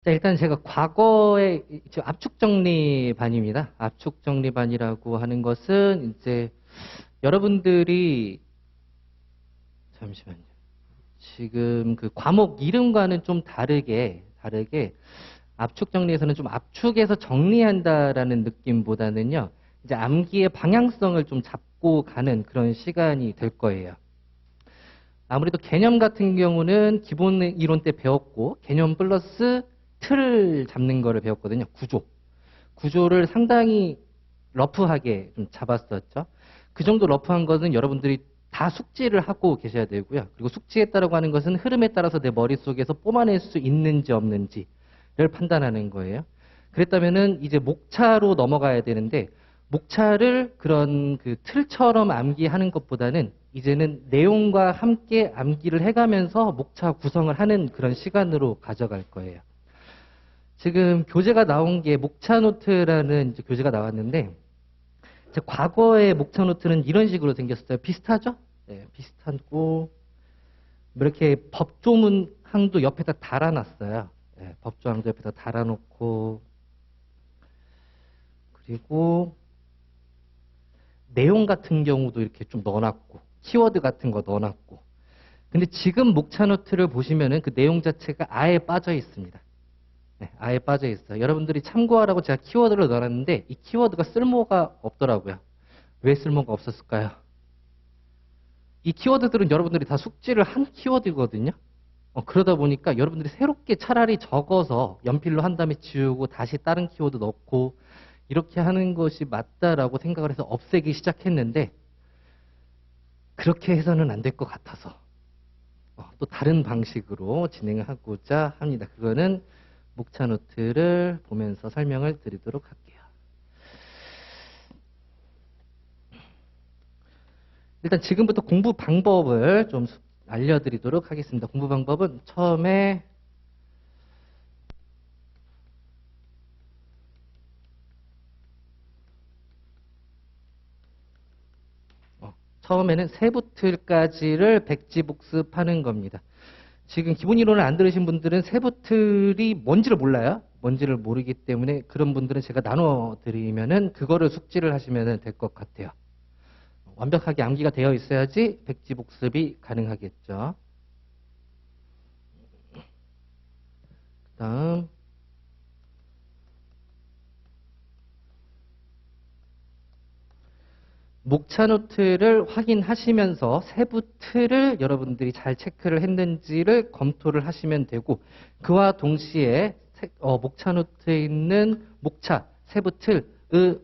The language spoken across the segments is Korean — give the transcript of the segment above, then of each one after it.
자, 일단 제가 과거에 지금 압축정리반입니다. 압축정리반이라고 하는 것은 이제 여러분들이 잠시만요. 지금 그 과목 이름과는 좀 다르게 압축정리에서는 좀 압축해서 정리한다라는 느낌보다는요. 이제 암기의 방향성을 좀 잡고 가는 그런 시간이 될 거예요. 아무래도 개념 같은 경우는 기본 이론 때 배웠고 개념 플러스 틀을 잡는 거를 배웠거든요. 구조를 상당히 러프하게 좀 잡았었죠. 그 정도 러프한 것은 여러분들이 다 숙지를 하고 계셔야 되고요. 그리고 숙지했다라고 하는 것은 흐름에 따라서 내 머릿속에서 뽑아낼 수 있는지 없는지를 판단하는 거예요. 그랬다면은 이제 목차로 넘어가야 되는데 목차를 그런 그 틀처럼 암기하는 것보다는 이제는 내용과 함께 암기를 해가면서 목차 구성을 하는 그런 시간으로 가져갈 거예요. 지금 교재가 나온 게 목차노트라는 이제 교재가 나왔는데 과거의 목차노트는 이런 식으로 생겼어요. 비슷하죠? 네, 비슷하고 이렇게 법조문 항도 옆에다 달아놨어요. 네, 법조항도 옆에다 달아놓고 그리고 내용 같은 경우도 이렇게 좀 넣어놨고 키워드 같은 거 넣어놨고 근데 지금 목차노트를 보시면은 그 내용 자체가 아예 빠져 있습니다. 네, 아예 빠져 있어요. 여러분들이 참고하라고 제가 키워드를 넣어놨는데 이 키워드가 쓸모가 없더라고요. 왜 쓸모가 없었을까요? 이 키워드들은 여러분들이 다 숙지를 한 키워드거든요. 그러다 보니까 여러분들이 새롭게 차라리 적어서 연필로 한 다음에 지우고 다시 다른 키워드 넣고 이렇게 하는 것이 맞다라고 생각을 해서 없애기 시작했는데 그렇게 해서는 안 될 것 같아서 또 다른 방식으로 진행하고자 합니다. 그거는 목차노트를 보면서 설명을 드리도록 할게요. 일단 지금부터 공부 방법을 좀 알려드리도록 하겠습니다. 공부 방법은 처음에는 세부틀까지를 백지복습하는 겁니다. 지금 기본 이론을 안 들으신 분들은 세부틀이 뭔지를 몰라요. 뭔지를 모르기 때문에 그런 분들은 제가 나눠 드리면은 그거를 숙지를 하시면 될 것 같아요. 완벽하게 암기가 되어 있어야지 백지복습이 가능하겠죠. 그다음 목차 노트를 확인하시면서 세부 틀을 여러분들이 잘 체크를 했는지를 검토를 하시면 되고 그와 동시에 목차 노트에 있는 목차 세부 틀의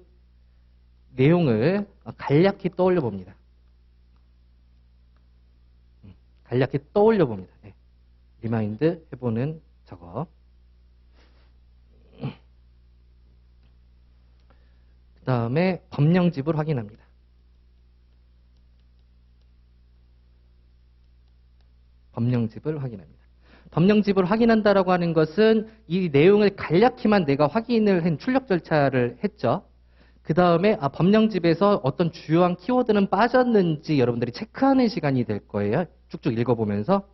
내용을 간략히 떠올려 봅니다. 간략히 떠올려 봅니다. 네. 리마인드 해보는 작업. 그 다음에 법령집을 확인합니다. 법령집을 확인합니다. 법령집을 확인한다라고 하는 것은 이 내용을 간략히만 내가 확인을 한 출력 절차를 했죠. 그 다음에 법령집에서 어떤 주요한 키워드는 빠졌는지 여러분들이 체크하는 시간이 될 거예요. 쭉쭉 읽어보면서.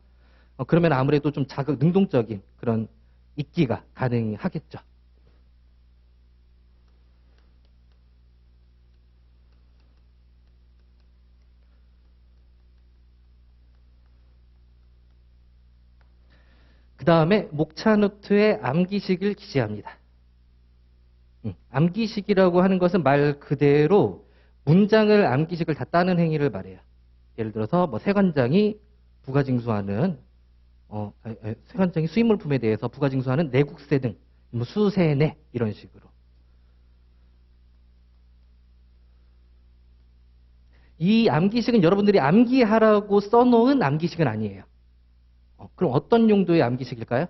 그러면 아무래도 좀 능동적인 그런 읽기가 가능하겠죠. 그 다음에 목차노트에 암기식을 기재합니다. 암기식이라고 하는 것은 말 그대로 문장을 암기식을 다 따는 행위를 말해요. 예를 들어서 뭐 세관장이 부가징수하는 세관장이 수입물품에 대해서 부가징수하는 내국세 등 뭐 수세내 이런 식으로. 이 암기식은 여러분들이 암기하라고 써놓은 암기식은 아니에요. 그럼 어떤 용도의 암기식일까요?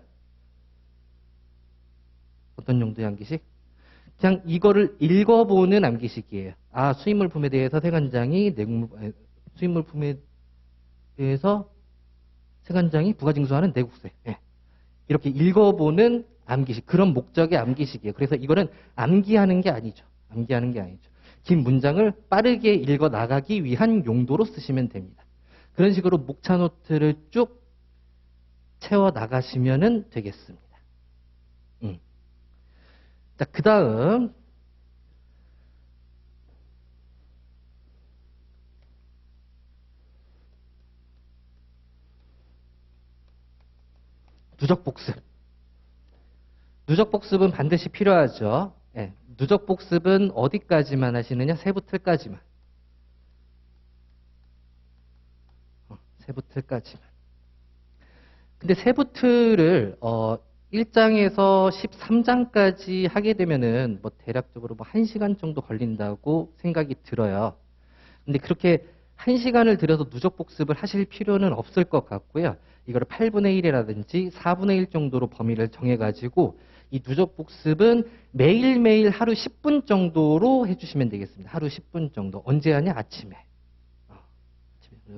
어떤 용도의 암기식? 그냥 이거를 읽어보는 암기식이에요. 수입물품에 대해서 세관장이 수입물품에 대해서 세관장이 부가징수하는 내국세. 네. 이렇게 읽어보는 암기식. 그런 목적의 암기식이에요. 그래서 이거는 암기하는 게 아니죠. 암기하는 게 아니죠. 긴 문장을 빠르게 읽어 나가기 위한 용도로 쓰시면 됩니다. 그런 식으로 목차노트를 쭉 채워 나가시면 되겠습니다. 자, 그 다음 누적복습. 누적복습은 반드시 필요하죠. 예, 누적복습은 어디까지만 하시느냐? 세부틀까지만. 세부틀까지만. 근데 세부틀을 1장에서 13장까지 하게 되면은 뭐 대략적으로 뭐 1시간 정도 걸린다고 생각이 들어요. 근데 그렇게 1시간을 들여서 누적 복습을 하실 필요는 없을 것 같고요. 이거를 8분의 1이라든지 4분의 1 정도로 범위를 정해가지고 이 누적 복습은 매일매일 하루 10분 정도로 해주시면 되겠습니다. 하루 10분 정도. 언제 하냐? 아침에.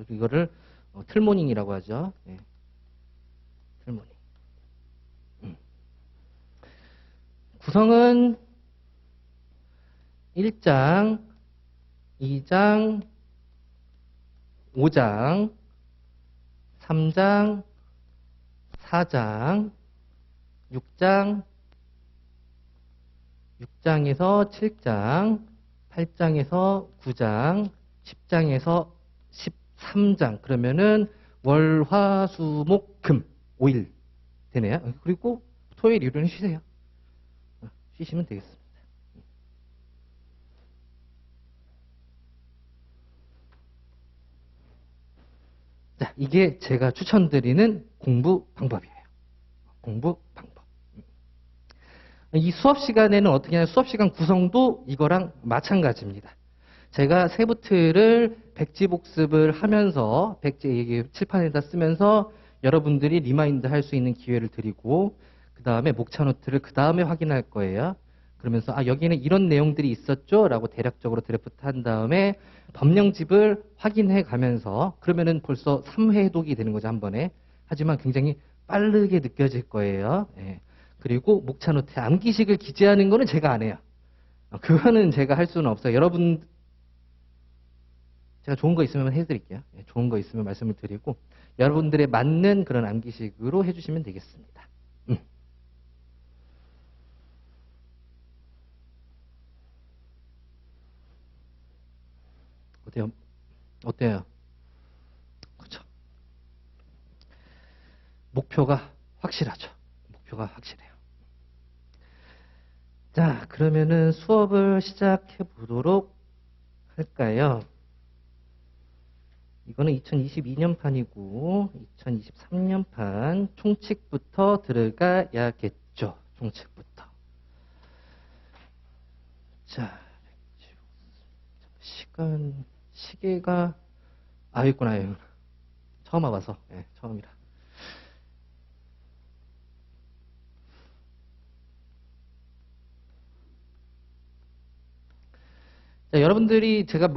이거를 틀모닝이라고 하죠. 네. 틀모닝. 구성은 1장, 2장, 5장, 3장, 4장, 6장, 6장에서 7장, 8장에서 9장, 10장에서 13장. 그러면은 월, 화, 수, 목, 금 5일 되네요. 그리고 토요일, 일요일은 쉬세요. 쉬시면 되겠습니다. 자, 이게 제가 추천드리는 공부 방법이에요. 공부 방법. 이 수업 시간에는 어떻게 하냐? 수업 시간 구성도 이거랑 마찬가지입니다. 제가 세부틀을 백지 복습을 하면서 백지 칠판에다 쓰면서 여러분들이 리마인드 할 수 있는 기회를 드리고 그 다음에 목차 노트를 그 다음에 확인할 거예요. 그러면서 아 여기는 이런 내용들이 있었죠? 라고 대략적으로 드래프트 한 다음에 법령집을 확인해 가면서 그러면은 벌써 3회 독이 되는 거죠. 한 번에. 하지만 굉장히 빠르게 느껴질 거예요. 예. 그리고 목차 노트에 암기식을 기재하는 거는 제가 안 해요. 그거는 제가 할 수는 없어요. 여러분 제가 좋은 거 있으면 해드릴게요. 예, 좋은 거 있으면 말씀을 드리고 여러분들의 맞는 그런 암기식으로 해주시면 되겠습니다. 어때요? 어때요? 그렇죠. 목표가 확실하죠. 목표가 확실해요. 자, 그러면은 수업을 시작해 보도록 할까요? 이거는 2022년 판이고 2023년 판 총칙부터 들어가야겠죠. 총칙부터. 자, 시계가 있구나. 처음 와봐서. 네, 처음이라. 자, 여러분들이 제가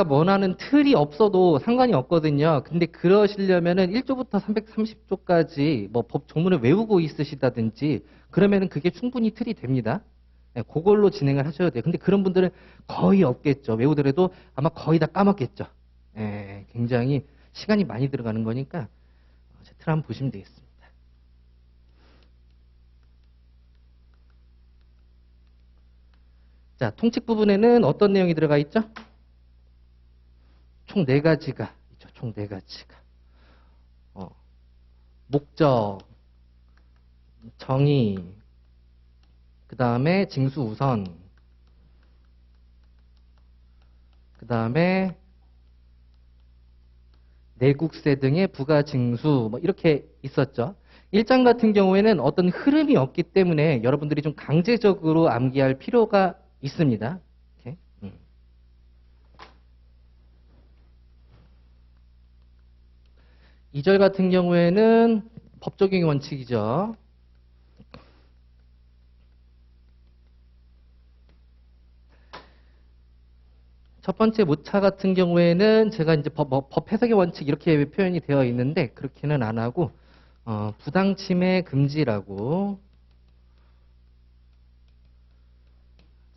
원하는 틀이 없어도 상관이 없거든요. 근데 그러시려면은 1조부터 330조까지 뭐 법 조문을 외우고 있으시다든지 그러면은 그게 충분히 틀이 됩니다. 네, 그걸로 진행을 하셔야 돼요. 근데 그런 분들은 거의 없겠죠. 외우더라도 아마 거의 다 까먹겠죠. 네, 굉장히 시간이 많이 들어가는 거니까 제 틀 한번 보시면 되겠습니다. 자, 통칙 부분에는 어떤 내용이 들어가 있죠? 총 4가지가 있죠. 총 4가지가. 목적, 정의, 그 다음에 징수 우선, 그 다음에 내국세 등의 부가 징수 뭐 이렇게 있었죠. 1장 같은 경우에는 어떤 흐름이 없기 때문에 여러분들이 좀 강제적으로 암기할 필요가 있습니다. 이렇게. 2절 같은 경우에는 법적용의 원칙이죠. 첫 번째 모차 같은 경우에는 제가 이제 법 해석의 원칙 이렇게 표현이 되어 있는데 그렇게는 안 하고 부당침해 금지라고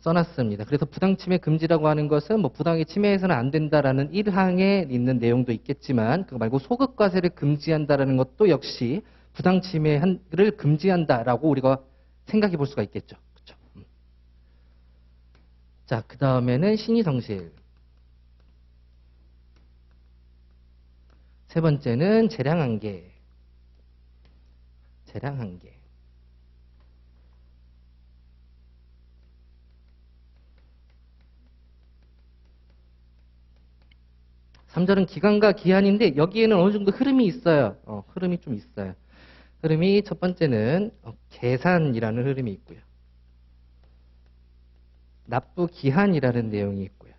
써놨습니다. 그래서 부당침해 금지라고 하는 것은 뭐 부당하게 침해해서는 안 된다라는 1항에 있는 내용도 있겠지만 그거 말고 소급과세를 금지한다라는 것도 역시 부당침해를 금지한다라고 우리가 생각해 볼 수가 있겠죠. 그쵸? 자, 그 다음에는 신의성실. 세 번째는 재량한계. 재량한계. 3절은 기간과 기한인데 여기에는 어느 정도 흐름이 있어요. 흐름이 좀 있어요. 흐름이 첫 번째는 계산이라는 흐름이 있고요. 납부 기한이라는 내용이 있고요.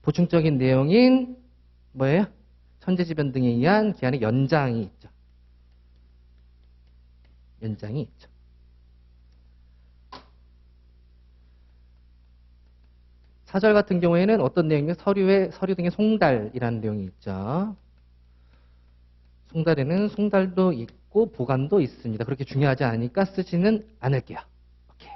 보충적인 내용인 뭐예요? 천재지변 등에 의한 기한의 연장이 있죠. 연장이 있죠. 사절 같은 경우에는 어떤 내용이면 서류 등의 송달이라는 내용이 있죠. 송달에는 송달도 있고 보관도 있습니다. 그렇게 중요하지 않으니까 쓰지는 않을게요. 오케이.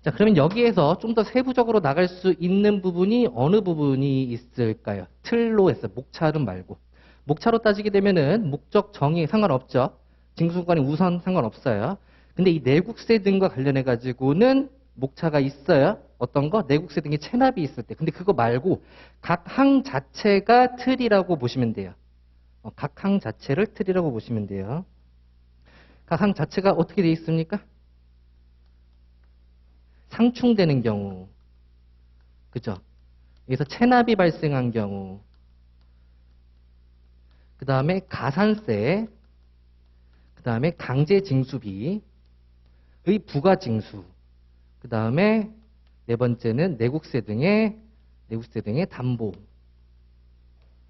자, 그러면 여기에서 좀 더 세부적으로 나갈 수 있는 부분이 어느 부분이 있을까요? 틀로 했어요. 목차는 말고. 목차로 따지게 되면은 목적 정의 상관없죠. 징수관이 우선 상관없어요. 근데 이 내국세 등과 관련해 가지고는 목차가 있어요. 어떤 거? 내국세 등의 체납이 있을 때. 근데 그거 말고 각 항 자체가 틀이라고 보시면 돼요. 각 항 자체를 틀이라고 보시면 돼요. 각 항 자체가 어떻게 되어 있습니까? 상충되는 경우. 그죠? 여기서 체납이 발생한 경우. 그 다음에 가산세. 그 다음에 강제징수비의 부가징수. 그 다음에 네 번째는 내국세 등의 담보와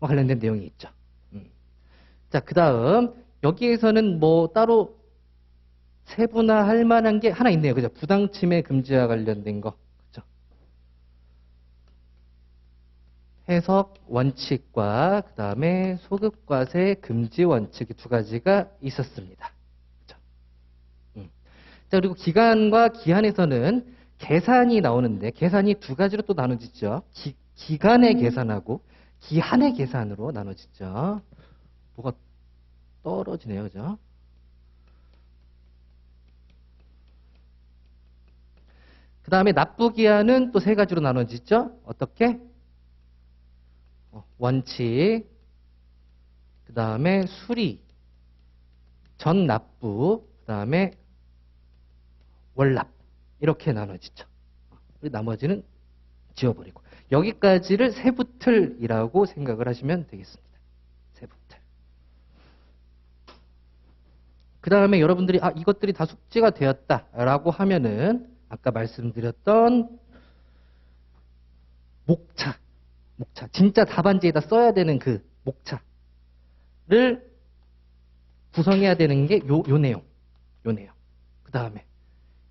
관련된 내용이 있죠. 자, 그 다음 여기에서는 뭐 따로 세분화할 만한 게 하나 있네요. 그죠? 부당침해 금지와 관련된 거. 그죠? 해석 원칙과 그 다음에 소급과세 금지 원칙 두 가지가 있었습니다. 그죠? 자, 그리고 기간과 기한에서는 계산이 나오는데 계산이 두 가지로 또 나눠지죠. 기간의 계산하고 기한의 계산으로 나눠지죠. 뭐가 떨어지네요. 그죠? 그 다음에 납부기한은 또 세 가지로 나눠지죠. 어떻게? 원칙, 그 다음에 수리, 전 납부, 그 다음에 월납 이렇게 나눠지죠. 나머지는 지워버리고 여기까지를 세부틀이라고 생각을 하시면 되겠습니다. 세부틀. 그 다음에 여러분들이 이것들이 다 숙지가 되었다라고 하면은 아까 말씀드렸던 목차 진짜 답안지에다 써야 되는 그 목차를 구성해야 되는 게 요 내용. 그 다음에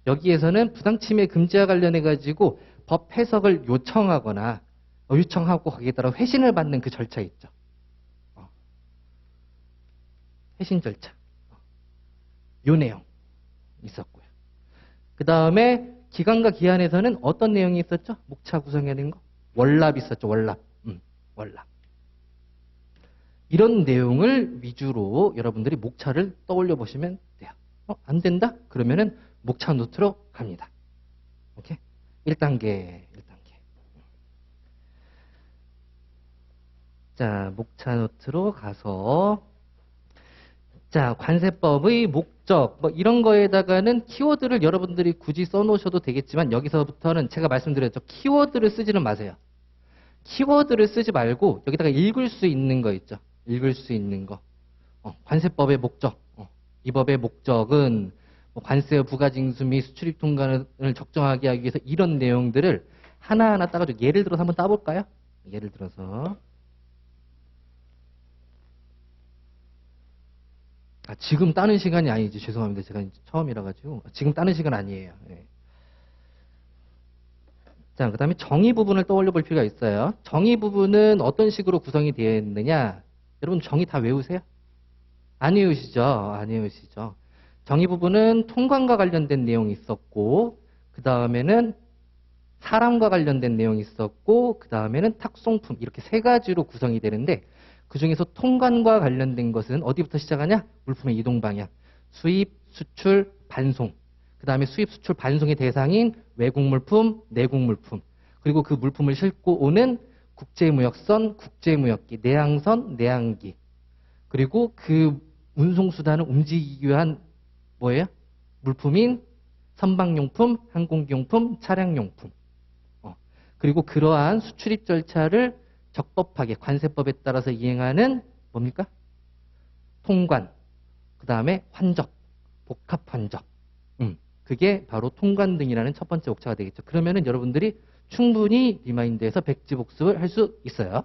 여기에서는 부당침해 금지와 관련해 가지고 법 해석을 요청하거나 요청하고 거기에 따라 회신을 받는 그 절차 있죠. 회신 절차. 요 내용 있었고요. 그 다음에 기간과 기한에서는 어떤 내용이 있었죠? 목차 구성해야 되는 거? 월납 있었죠. 월납. 이런 내용을 위주로 여러분들이 목차를 떠올려 보시면 돼요. 안 된다? 그러면은 목차 노트로 갑니다. 오케이? 1단계. 자, 목차 노트로 가서 자, 관세법의 목적 뭐 이런 거에다가는 키워드를 여러분들이 굳이 써놓으셔도 되겠지만 여기서부터는 제가 말씀드렸죠. 키워드를 쓰지는 마세요. 키워드를 쓰지 말고 여기다가 읽을 수 있는 거 있죠. 읽을 수 있는 거. 관세법의 목적. 이 법의 목적은 뭐 관세와 부가징수 및 수출입 통관을 적정하게 하기 위해서 이런 내용들을 하나하나 따가지고 예를 들어서 한번 따볼까요? 예를 들어서 지금 따는 시간이 아니지. 죄송합니다. 제가 처음이라 가지고 지금 따는 시간 아니에요. 네. 자, 그 다음에 정의 부분을 떠올려 볼 필요가 있어요. 정의 부분은 어떤 식으로 구성이 되어 있느냐? 여러분 정의 다 외우세요? 안 외우시죠? 정의 부분은 통관과 관련된 내용이 있었고 그 다음에는 사람과 관련된 내용이 있었고 그 다음에는 탁송품 이렇게 세 가지로 구성이 되는데 그 중에서 통관과 관련된 것은 어디부터 시작하냐? 물품의 이동 방향, 수입, 수출, 반송. 그 그 다음에 수입 수출 반송의 대상인 외국 물품, 내국 물품, 그리고 그 물품을 싣고 오는 국제무역선, 국제무역기, 내항선, 내항기, 그리고 그 운송수단을 움직이기 위한 뭐예요? 물품인 선박용품, 항공기용품, 차량용품. 그리고 그러한 수출입 절차를 적법하게 관세법에 따라서 이행하는 뭡니까? 통관, 그 다음에 환적, 복합환적. 그게 바로 통관 등이라는 첫 번째 목차가 되겠죠. 그러면은 여러분들이 충분히 리마인드에서 백지복습을 할 수 있어요.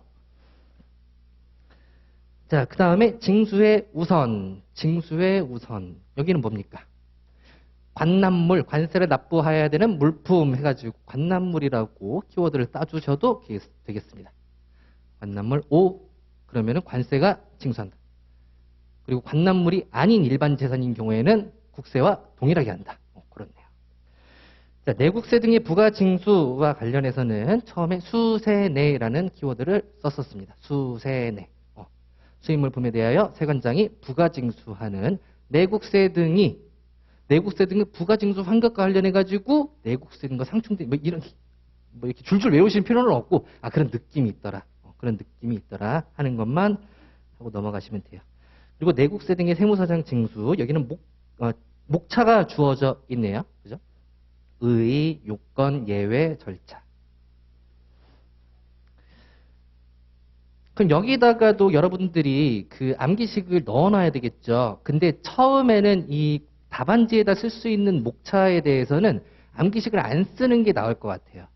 자, 그 다음에 징수의 우선, 징수의 우선. 여기는 뭡니까? 관납물, 관세를 납부해야 되는 물품 해가지고 관납물이라고 키워드를 따주셔도 되겠습니다. 관납물 O, 그러면은 관세가 징수한다. 그리고 관납물이 아닌 일반 재산인 경우에는 국세와 동일하게 한다. 그렇네요. 자, 내국세 등의 부가징수와 관련해서는 처음에 수세내라는 키워드를 썼었습니다. 수세내. 수입물품에 대하여 세관장이 부가징수하는 내국세 등의 부가징수 환급과 관련해가지고 내국세 등과 상충된 뭐 이렇게 줄줄 외우실 필요는 없고 그런 느낌이 있더라. 그런 느낌이 있더라 하는 것만 하고 넘어가시면 돼요. 그리고 내국세 등의 세무사장 징수, 여기는 목차가 주어져 있네요. 그죠? 의, 요건, 예외, 절차. 그럼 여기다가도 여러분들이 그 암기식을 넣어놔야 되겠죠. 근데 처음에는 이 답안지에다 쓸 수 있는 목차에 대해서는 암기식을 안 쓰는 게 나을 것 같아요.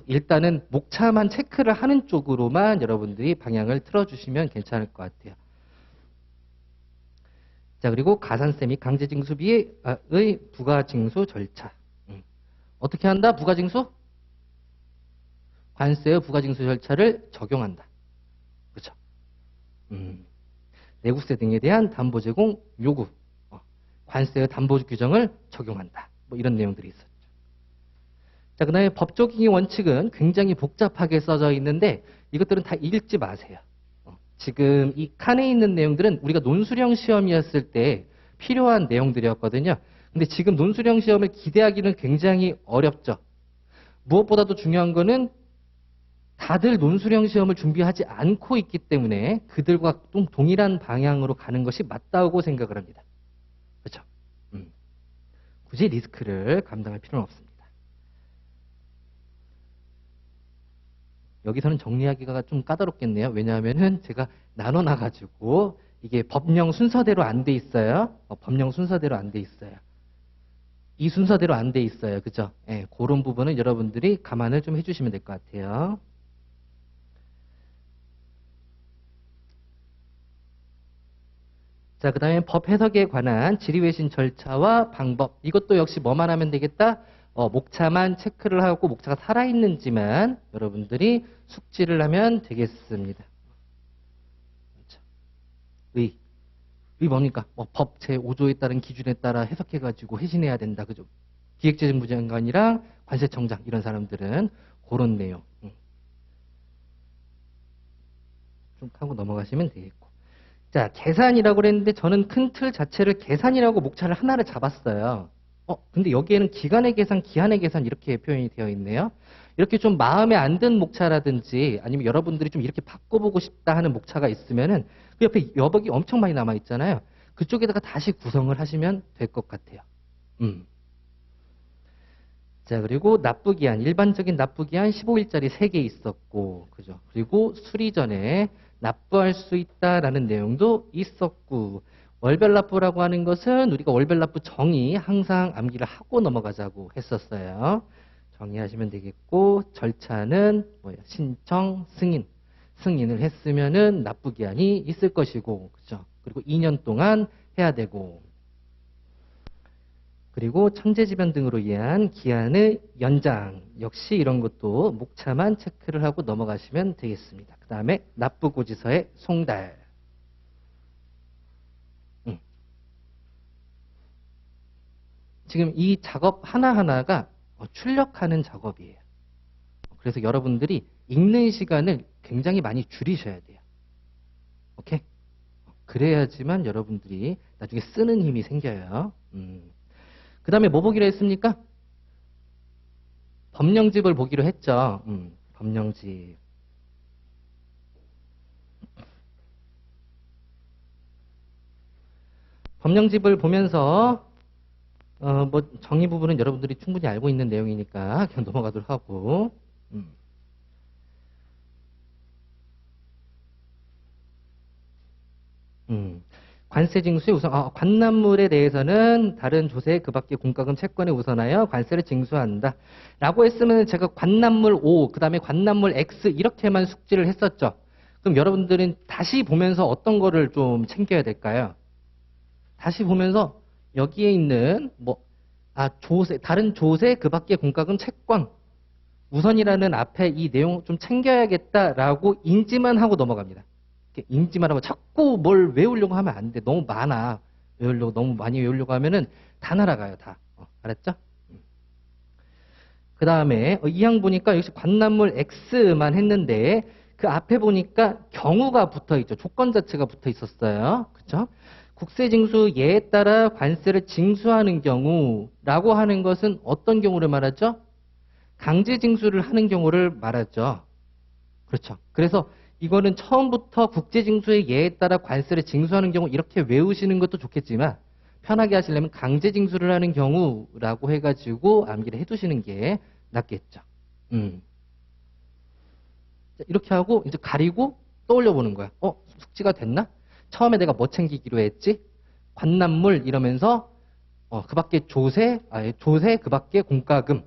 일단은 목차만 체크를 하는 쪽으로만 여러분들이 방향을 틀어주시면 괜찮을 것 같아요. 자, 그리고 가산세 및 강제징수비의 부가징수 절차. 어떻게 한다? 부가징수? 관세의 부가징수 절차를 적용한다. 그렇죠? 내국세 등에 대한 담보 제공 요구. 관세의 담보 규정을 적용한다. 뭐 이런 내용들이 있었죠. 자, 그 다음에 법조기기 원칙은 굉장히 복잡하게 써져 있는데 이것들은 다 읽지 마세요. 지금 이 칸에 있는 내용들은 우리가 논술형 시험이었을 때 필요한 내용들이었거든요. 근데 지금 논술형 시험을 기대하기는 굉장히 어렵죠. 무엇보다도 중요한 거는 다들 논술형 시험을 준비하지 않고 있기 때문에 그들과 동일한 방향으로 가는 것이 맞다고 생각을 합니다. 그렇죠? 굳이 리스크를 감당할 필요는 없습니다. 여기서는 정리하기가 좀 까다롭겠네요. 왜냐하면은 제가 나눠놔가지고 이게 법령 순서대로 안 돼 있어요. 법령 순서대로 안 돼 있어요. 이 순서대로 안 돼 있어요. 그죠? 예, 그런 부분은 여러분들이 감안을 좀 해주시면 될 것 같아요. 자, 그 다음에 법 해석에 관한 질의외신 절차와 방법. 이것도 역시 뭐만 하면 되겠다? 목차만 체크를 하고 목차가 살아있는지만 여러분들이 숙지를 하면 되겠습니다. 그렇죠. 의 뭡니까? 법 제5조에 따른 기준에 따라 해석해가지고 회신해야 된다. 그죠? 기획재정부 장관이랑 관세청장 이런 사람들은 그런 내용. 좀 하고 넘어가시면 되겠고. 자, 계산이라고 그랬는데 저는 큰 틀 자체를 계산이라고 목차를 하나를 잡았어요. 근데 여기에는 기간의 계산, 기한의 계산 이렇게 표현이 되어 있네요. 이렇게 좀 마음에 안 든 목차라든지 아니면 여러분들이 좀 이렇게 바꿔보고 싶다 하는 목차가 있으면은 그 옆에 여복이 엄청 많이 남아 있잖아요. 그쪽에다가 다시 구성을 하시면 될 것 같아요. 자, 그리고 납부기한, 일반적인 납부기한 15일짜리 3개 있었고, 그죠? 그리고 수리 전에 납부할 수 있다라는 내용도 있었고, 월별 납부라고 하는 것은 우리가 월별 납부 정의 항상 암기를 하고 넘어가자고 했었어요. 정의하시면 되겠고, 절차는 뭐예요? 신청, 승인. 승인을 했으면은 납부기한이 있을 것이고, 그죠? 그리고 2년 동안 해야 되고, 그리고 천재지변 등으로 인한 기한의 연장. 역시 이런 것도 목차만 체크를 하고 넘어가시면 되겠습니다. 그 다음에 납부고지서의 송달. 지금 이 작업 하나하나가 출력하는 작업이에요. 그래서 여러분들이 읽는 시간을 굉장히 많이 줄이셔야 돼요. 오케이? 그래야지만 여러분들이 나중에 쓰는 힘이 생겨요. 그 다음에 뭐 보기로 했습니까? 법령집을 보기로 했죠. 법령집. 법령집을 보면서 뭐 정의 부분은 여러분들이 충분히 알고 있는 내용이니까 그냥 넘어가도록 하고. 관세 징수의 우선, 관납물에 대해서는 다른 조세 그 밖의 공과금 채권에 우선하여 관세를 징수한다. 라고 했으면 제가 관납물 O, 그 다음에 관납물 X 이렇게만 숙지를 했었죠. 그럼 여러분들은 다시 보면서 어떤 거를 좀 챙겨야 될까요? 다시 보면서 여기에 있는 조세, 다른 조세 그 밖의 공과금 채권 우선이라는 앞에 이 내용 좀 챙겨야겠다라고 인지만 하고 넘어갑니다. 인지만 하고 자꾸 뭘 외우려고 하면 안 돼. 너무 많아. 너무 많이 외우려고 하면은 다 날아가요, 다. 알았죠? 그 다음에 이 항 보니까 역시 관납물 X만 했는데 그 앞에 보니까 경우가 붙어 있죠. 조건 자체가 붙어 있었어요. 그쵸? 국세징수 예에 따라 관세를 징수하는 경우라고 하는 것은 어떤 경우를 말하죠? 강제징수를 하는 경우를 말하죠. 그렇죠. 그래서 이거는 처음부터 국제징수의 예에 따라 관세를 징수하는 경우 이렇게 외우시는 것도 좋겠지만 편하게 하시려면 강제징수를 하는 경우라고 해가지고 암기를 해두시는 게 낫겠죠. 이렇게 하고 이제 가리고 떠올려 보는 거야. 숙지가 됐나? 처음에 내가 뭐 챙기기로 했지? 관납물 이러면서 그 밖에 조세 그 밖에 공과금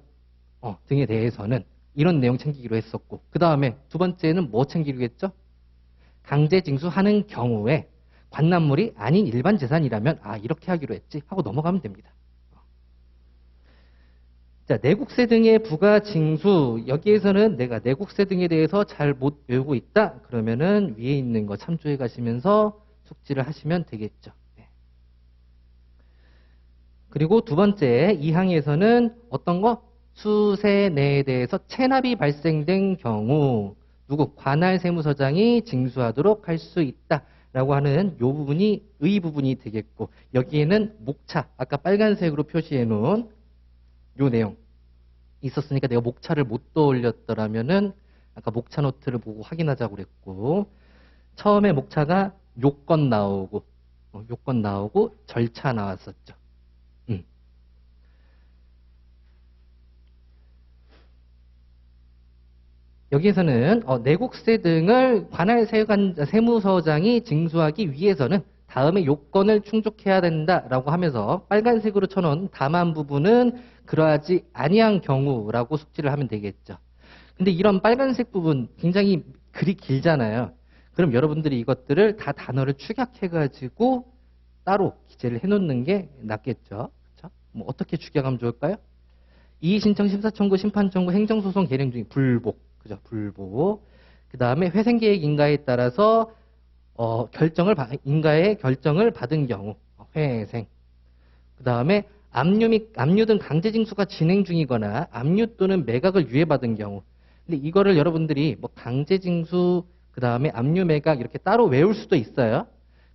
등에 대해서는 이런 내용 챙기기로 했었고 그 다음에 두 번째는 뭐 챙기기로 했죠? 강제징수하는 경우에 관납물이 아닌 일반 재산이라면 이렇게 하기로 했지 하고 넘어가면 됩니다. 자, 내국세 등의 부가징수 여기에서는 내가 내국세 등에 대해서 잘 못 외우고 있다 그러면은 위에 있는 거 참조해 가시면서 숙지를 하시면 되겠죠. 네. 그리고 두 번째 이 항에서는 어떤 거? 수세내에 대해서 체납이 발생된 경우 누구 관할 세무서장이 징수하도록 할 수 있다라고 하는 요 부분이 의 부분이 되겠고 여기에는 목차 아까 빨간색으로 표시해 놓은 요 내용 있었으니까 내가 목차를 못 떠올렸더라면은 아까 목차 노트를 보고 확인하자고 그랬고 처음에 목차가 요건 나오고 절차 나왔었죠. 여기에서는 내국세 등을 관할 세무서장이 징수하기 위해서는 다음에 요건을 충족해야 된다라고 하면서 빨간색으로 쳐놓은 다만 부분은 그러하지 아니한 경우라고 숙지를 하면 되겠죠. 근데 이런 빨간색 부분 굉장히 글이 길잖아요. 그럼 여러분들이 이것들을 다 단어를 축약해가지고 따로 기재를 해놓는 게 낫겠죠. 그렇죠? 뭐 어떻게 축약하면 좋을까요? 이의신청, 심사청구, 심판청구, 행정소송 계령 중에 불복. 그죠? 불복. 그 다음에 회생계획 인가에 따라서 인가의 결정을 받은 경우 회생. 그 다음에 압류 등 강제징수가 진행 중이거나 압류 또는 매각을 유예받은 경우. 근데 이거를 여러분들이 뭐 강제징수 그 다음에 압류 매각 이렇게 따로 외울 수도 있어요.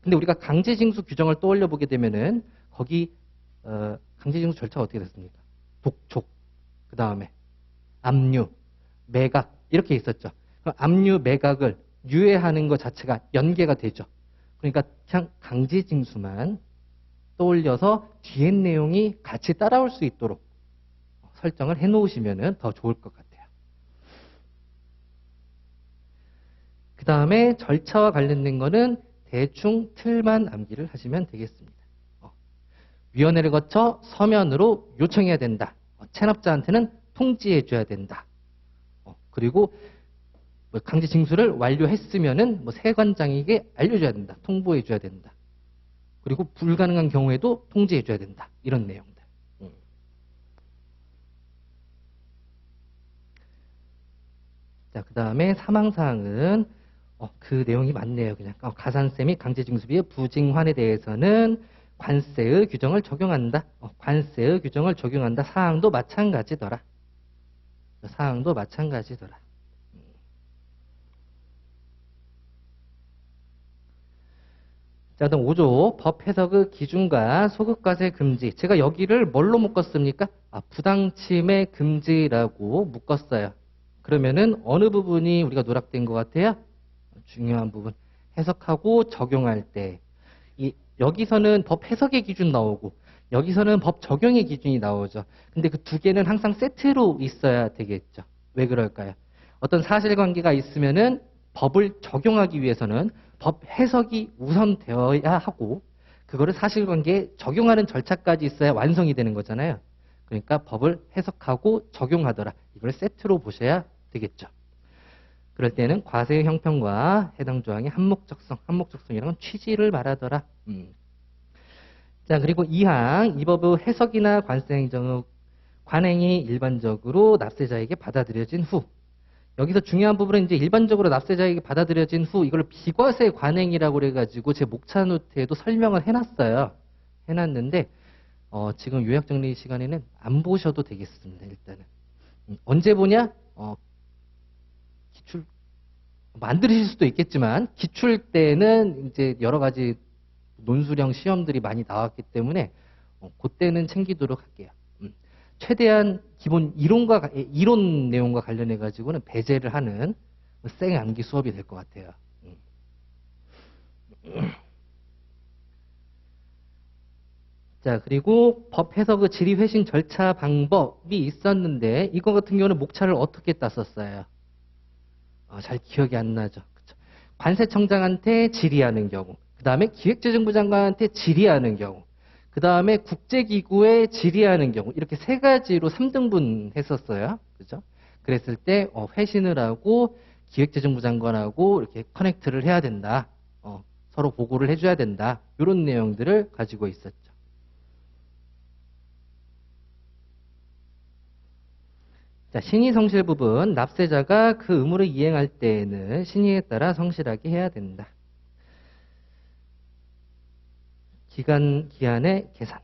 근데 우리가 강제징수 규정을 떠올려 보게 되면은 거기 강제징수 절차가 어떻게 됐습니까? 독촉. 그 다음에 압류, 매각 이렇게 있었죠. 그럼 압류, 매각을 유예하는 것 자체가 연계가 되죠. 그러니까 그냥 강제징수만 떠올려서 뒤에 내용이 같이 따라올 수 있도록 설정을 해놓으시면 더 좋을 것 같아요. 그 다음에 절차와 관련된 거는 대충 틀만 암기를 하시면 되겠습니다. 위원회를 거쳐 서면으로 요청해야 된다. 체납자한테는 통지해줘야 된다. 그리고 강제 징수를 완료했으면은 세관장에게 알려줘야 된다. 통보해줘야 된다. 그리고 불가능한 경우에도 통지해줘야 된다. 이런 내용들. 자, 그 다음에 사망사항은 그 내용이 많네요. 그냥 가산세 및 강제징수비의 부징환에 대해서는 관세의 규정을 적용한다. 관세의 규정을 적용한다. 사항도 마찬가지더라. 사항도 마찬가지더라. 자, 그다음 5조 법 해석의 기준과 소급과세 금지. 제가 여기를 뭘로 묶었습니까? 부당침해 금지라고 묶었어요. 그러면은 어느 부분이 우리가 누락된 것 같아요? 중요한 부분. 해석하고 적용할 때. 여기서는 법 해석의 기준 나오고 여기서는 법 적용의 기준이 나오죠. 근데 그 두 개는 항상 세트로 있어야 되겠죠. 왜 그럴까요? 어떤 사실관계가 있으면은 법을 적용하기 위해서는 법 해석이 우선되어야 하고 그거를 사실관계에 적용하는 절차까지 있어야 완성이 되는 거잖아요. 그러니까 법을 해석하고 적용하더라. 이걸 세트로 보셔야 되겠죠. 그럴 때는 과세의 형평과 해당 조항의 한목적성, 한목적성이라는 건 취지를 말하더라. 자, 그리고 2항, 이 법의 해석이나 관세행정의 관행이 일반적으로 납세자에게 받아들여진 후. 여기서 중요한 부분은 이제 일반적으로 납세자에게 받아들여진 후 이걸 비과세 관행이라고 그래가지고 제 목차 노트에도 설명을 해놨어요. 해놨는데 지금 요약정리 시간에는 안 보셔도 되겠습니다. 일단은 언제 보냐? 기출 만드실 수도 있겠지만 기출 때는 이제 여러 가지 논술형 시험들이 많이 나왔기 때문에 그때는 챙기도록 할게요. 최대한 기본 이론 내용과 관련해 가지고는 배제를 하는 생 암기 수업이 될 것 같아요. 자, 그리고 법 해석의 질의 회신 절차 방법이 있었는데 이거 같은 경우는 목차를 어떻게 땄었어요? 잘 기억이 안 나죠. 그쵸? 관세청장한테 질의하는 경우, 그 다음에 기획재정부 장관한테 질의하는 경우, 그 다음에 국제기구에 질의하는 경우 이렇게 세 가지로 3등분 했었어요. 그죠? 그랬을 때 회신을 하고 기획재정부 장관하고 이렇게 커넥트를 해야 된다. 서로 보고를 해줘야 된다. 이런 내용들을 가지고 있었죠. 자, 신의 성실 부분, 납세자가 그 의무를 이행할 때에는 신의에 따라 성실하게 해야 된다. 기한의 계산.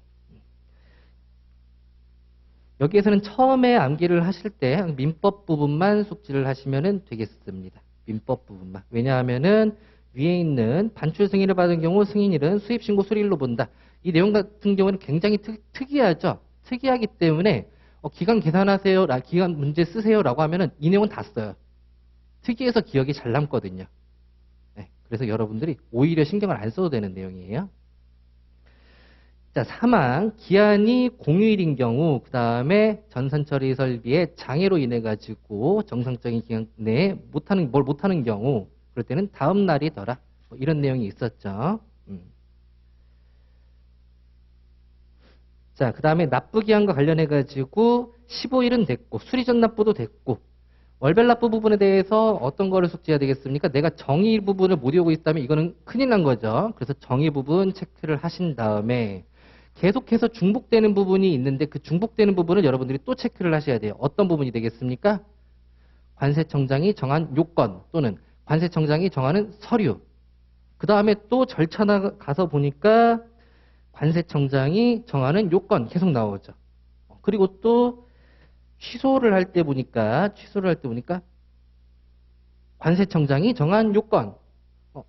여기에서는 처음에 암기를 하실 때 민법 부분만 숙지를 하시면 되겠습니다. 민법 부분만. 왜냐하면은 위에 있는 반출 승인을 받은 경우 승인일은 수입신고 수리일로 본다. 이 내용 같은 경우는 굉장히 특이하죠. 특이하기 때문에 기간 계산하세요, 기간 문제 쓰세요라고 하면은 이 내용은 다 써요. 특이해서 기억이 잘 남거든요. 네, 그래서 여러분들이 오히려 신경을 안 써도 되는 내용이에요. 자, 3항 기한이 공휴일인 경우 그 다음에 전산처리 설비의 장애로 인해 가지고 정상적인 기간 내에 뭘 못하는 경우 그럴 때는 다음 날이더라. 이런 내용이 있었죠. 자, 그 다음에 납부기한과 관련해 가지고 15일은 됐고 수리전 납부도 됐고 월별 납부 부분에 대해서 어떤 거를 숙지해야 되겠습니까? 내가 정의 부분을 못 외우고 있다면 이거는 큰일 난 거죠. 그래서 정의 부분 체크를 하신 다음에 계속해서 중복되는 부분이 있는데 그 중복되는 부분을 여러분들이 또 체크를 하셔야 돼요. 어떤 부분이 되겠습니까? 관세청장이 정한 요건 또는 관세청장이 정하는 서류. 그 다음에 또 절차 가서 보니까 관세청장이 정하는 요건 계속 나오죠. 그리고 또 취소를 할 때 보니까 관세청장이 정한 요건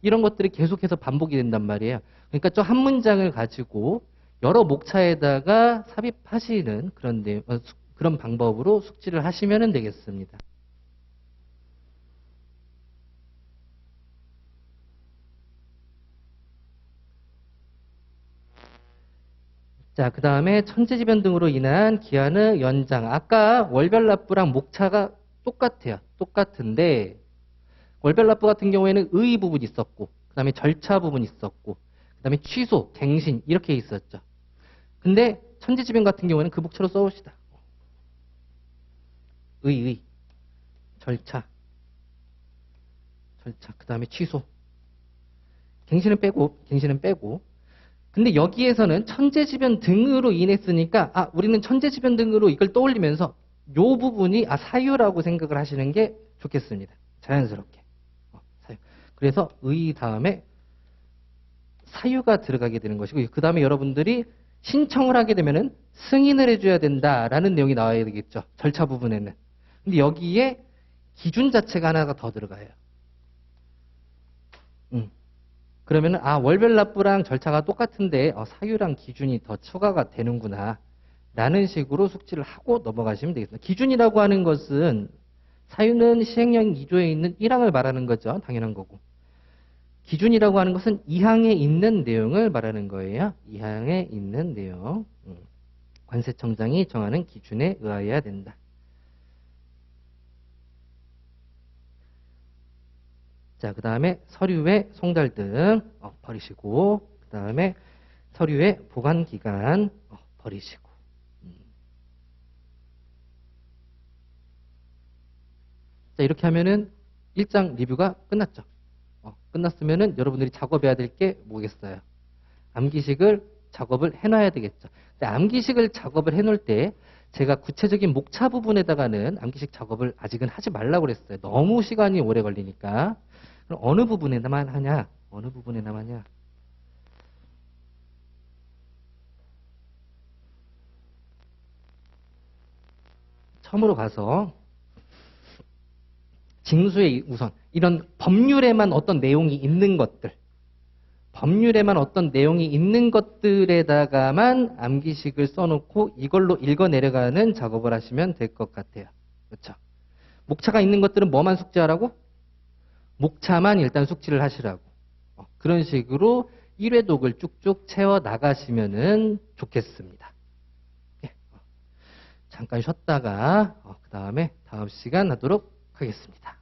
이런 것들이 계속해서 반복이 된단 말이에요. 그러니까 저 한 문장을 가지고 여러 목차에다가 삽입하시는 그런 방법으로 숙지를 하시면 되겠습니다. 자, 그 다음에 천재지변 등으로 인한 기한의 연장. 아까 월별 납부랑 목차가 똑같아요. 똑같은데 월별 납부 같은 경우에는 의 부분이 있었고 그 다음에 절차 부분이 있었고 그 다음에 취소, 갱신 이렇게 있었죠. 근데 천재지변 같은 경우에는 그 목차로 써봅시다. 절차, 그 다음에 취소. 갱신은 빼고. 근데 여기에서는 천재지변 등으로 인했으니까 우리는 천재지변 등으로 이걸 떠올리면서 요 부분이 사유라고 생각을 하시는 게 좋겠습니다. 자연스럽게. 사유. 그래서 의 다음에 사유가 들어가게 되는 것이고 그 다음에 여러분들이 신청을 하게 되면은 승인을 해줘야 된다라는 내용이 나와야 되겠죠. 절차 부분에는. 근데 여기에 기준 자체가 하나가 더 들어가요. 그러면은 월별 납부랑 절차가 똑같은데 사유랑 기준이 더 추가가 되는구나 라는 식으로 숙지를 하고 넘어가시면 되겠습니다. 기준이라고 하는 것은 사유는 시행령 2조에 있는 1항을 말하는 거죠. 당연한 거고. 기준이라고 하는 것은 2항에 있는 내용을 말하는 거예요. 2항에 있는 내용. 관세청장이 정하는 기준에 의하여야 된다. 자, 그 다음에 서류의 송달 등 버리시고, 그 다음에 서류의 보관기간 버리시고. 자, 이렇게 하면은 1장 리뷰가 끝났죠. 끝났으면은 여러분들이 작업해야 될 게 뭐겠어요? 암기식을 작업을 해놔야 되겠죠. 근데 암기식을 작업을 해놓을 때 제가 구체적인 목차 부분에다가는 암기식 작업을 아직은 하지 말라고 그랬어요. 너무 시간이 오래 걸리니까. 그럼 어느 부분에만 하냐? 어느 부분에만 하냐? 처음으로 가서 징수의 우선 이런 법률에만 어떤 내용이 있는 것들 법률에만 어떤 내용이 있는 것들에다가만 암기식을 써놓고 이걸로 읽어 내려가는 작업을 하시면 될 것 같아요. 그렇죠? 목차가 있는 것들은 뭐만 숙지하라고? 목차만 일단 숙지를 하시라고. 그런 식으로 1회독을 쭉쭉 채워 나가시면 좋겠습니다. 잠깐 쉬었다가 그 다음에 다음 시간 하도록 하겠습니다.